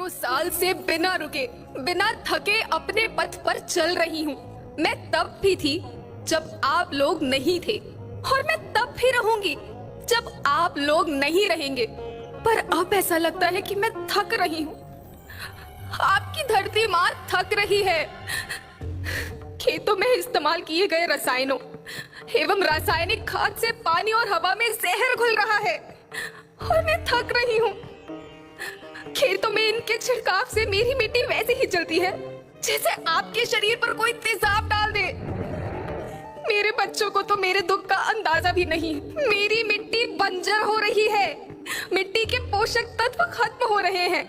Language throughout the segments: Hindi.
हजारों साल से बिना रुके, बिना थके अपने पथ पर चल रही हूँ। मैं तब भी थी जब आप लोग नहीं थे, और मैं तब भी रहूंगी जब आप लोग नहीं रहेंगे। पर अब ऐसा लगता है कि मैं थक रही हूँ। आपकी धरती माँ थक रही है। खेतों में इस्तेमाल किए गए रसायनों एवं रासायनिक खाद से पानी और हवा में जहर घुल रहा है, और मैं थक रही हूँ। खेतों में इनके छिड़काव से मेरी मिट्टी वैसे ही चलती है जैसे आपके शरीर पर कोई तेजाब डाल दे। मेरे बच्चों को तो मेरे दुख का अंदाजा भी नहीं। मेरी मिट्टी बंजर हो रही है, मिट्टी के पोषक तत्व खत्म हो रहे हैं।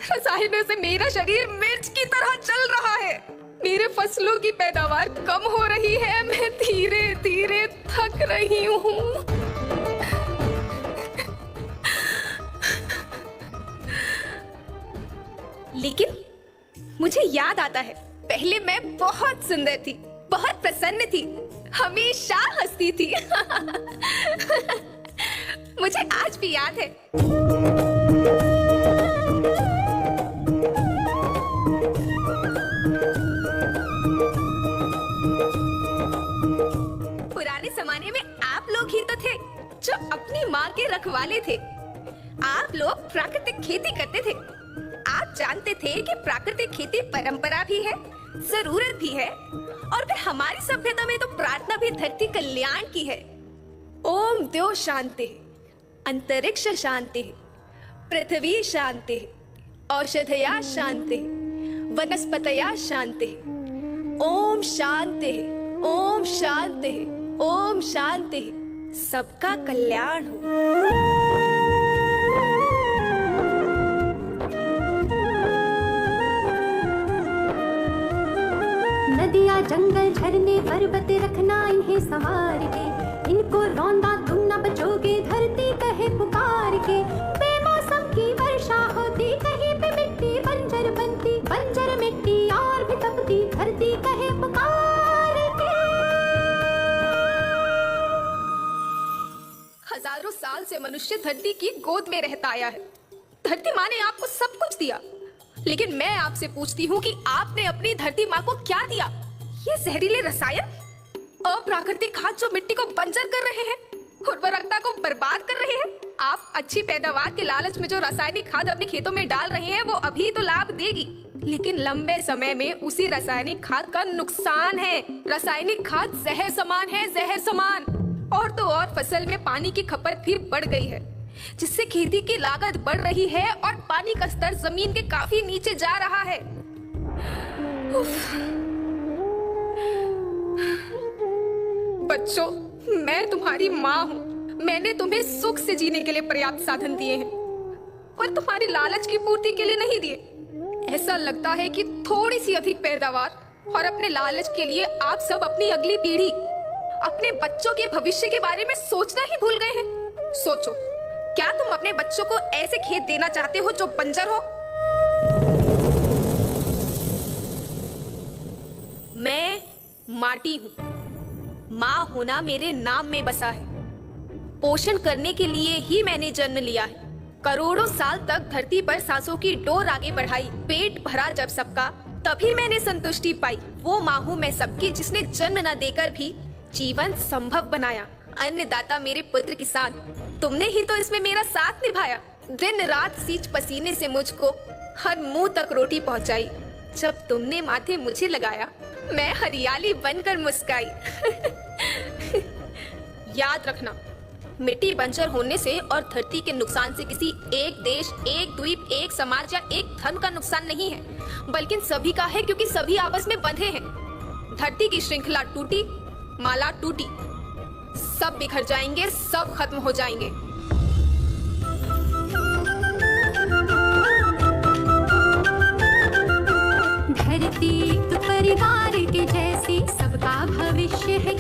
रसायनों से मेरा शरीर मिर्च की तरह चल रहा है। मेरे फसलों की पैदावार कम हो रही है। मैं धीरे धीरे थक रही हूँ। लेकिन मुझे याद आता है, पहले मैं बहुत सुंदर थी, बहुत प्रसन्न थी, हमेशा हंसती थी। मुझे आज भी याद है। पुराने जमाने में आप लोग ही तो थे जो अपनी माँ के रखवाले थे। आप लोग प्राकृतिक खेती करते थे। आप जानते थे कि प्राकृतिक खेती परंपरा भी है, जरूरत भी है, और फिर हमारी सभ्यता में तो प्रार्थना भी धरती कल्याण की है। ओम द्यो शांति, अंतरिक्ष शांति, पृथ्वी शांति, औषधया शांति, वनस्पतया शांति। ओम शांति, ओम शांति, ओम शांति। सबका कल्याण हो। नदियाँ, जंगल, झरने, पर्वत रखना इन्हें संवार के। इनको रौंदा तुम न बचोगे, धरती कहे पुकार के। बेमौसम की वर्षा होती, कहीं पे मिट्टी बंजर बनती। बंजर मिट्टी और भी तपती, धरती कहे पुकार के। हजारों साल से मनुष्य धरती की गोद में रहता आया है। धरती माँ ने आपको सब कुछ दिया, लेकिन मैं आपसे पूछती हूँ कि आपने अपनी धरती माँ को क्या दिया? ये जहरीले रसायन, अप्राकृतिक खाद जो मिट्टी को बंजर कर रहे हैं, उर्वरकता को बर्बाद कर रहे हैं। आप अच्छी पैदावार के लालच में जो रासायनिक खाद अपने खेतों में डाल रहे हैं, वो अभी तो लाभ देगी, लेकिन लंबे समय में उसी रासायनिक खाद का नुकसान है। रासायनिक खाद जहर समान है, जहर समान। और तो और फसल में पानी की खपत फिर बढ़ गई है, जिससे खेती की लागत बढ़ रही है और पानी का स्तर जमीन के काफी नीचे जा रहा है। बच्चों, मैं तुम्हारी माँ हूँ। मैंने तुम्हें सुख से जीने के लिए पर्याप्त साधन दिए हैं, पर तुम्हारी लालच की पूर्ति के लिए नहीं दिए। ऐसा लगता है कि थोड़ी सी अधिक पैदावार और अपने लालच के लिए आप सब अपनी अगली पीढ़ी, अपने बच्चों के भविष्य के बारे में सोचना ही भूल गए हैं। सोचो, क्या तुम अपने बच्चों को ऐसे खेत देना चाहते हो जो बंजर हो? मैं माटी हूँ। माँ होना मेरे नाम में बसा है। पोषण करने के लिए ही मैंने जन्म लिया है। करोड़ों साल तक धरती पर सांसों की डोर आगे बढ़ाई। पेट भरा जब सबका, तभी मैंने संतुष्टि पाई। वो माँ हूँ मैं सबकी, जिसने जन्म न देकर भी जीवन संभव बनाया। अन्नदाता मेरे पुत्र किसान, तुमने ही तो इसमें मेरा साथ निभाया। दिन रात सींच पसीने से मुझको हर मुंह तक रोटी पहुंचाई। जब तुमने माथे मुझे लगाया, मैं हरियाली बनकर मुस्काई। याद रखना, मिट्टी बंजर होने से और धरती के नुकसान से किसी एक देश, एक द्वीप, एक समाज या एक धर्म का नुकसान नहीं है, बल्कि सभी का है, क्योंकि सभी आपस में बंधे हैं। धरती की श्रृंखला टूटी, माला टूटी, सब बिखर जाएंगे, सब खत्म हो जाएंगे। धरती एक परिवार के जैसी, सबका भविष्य है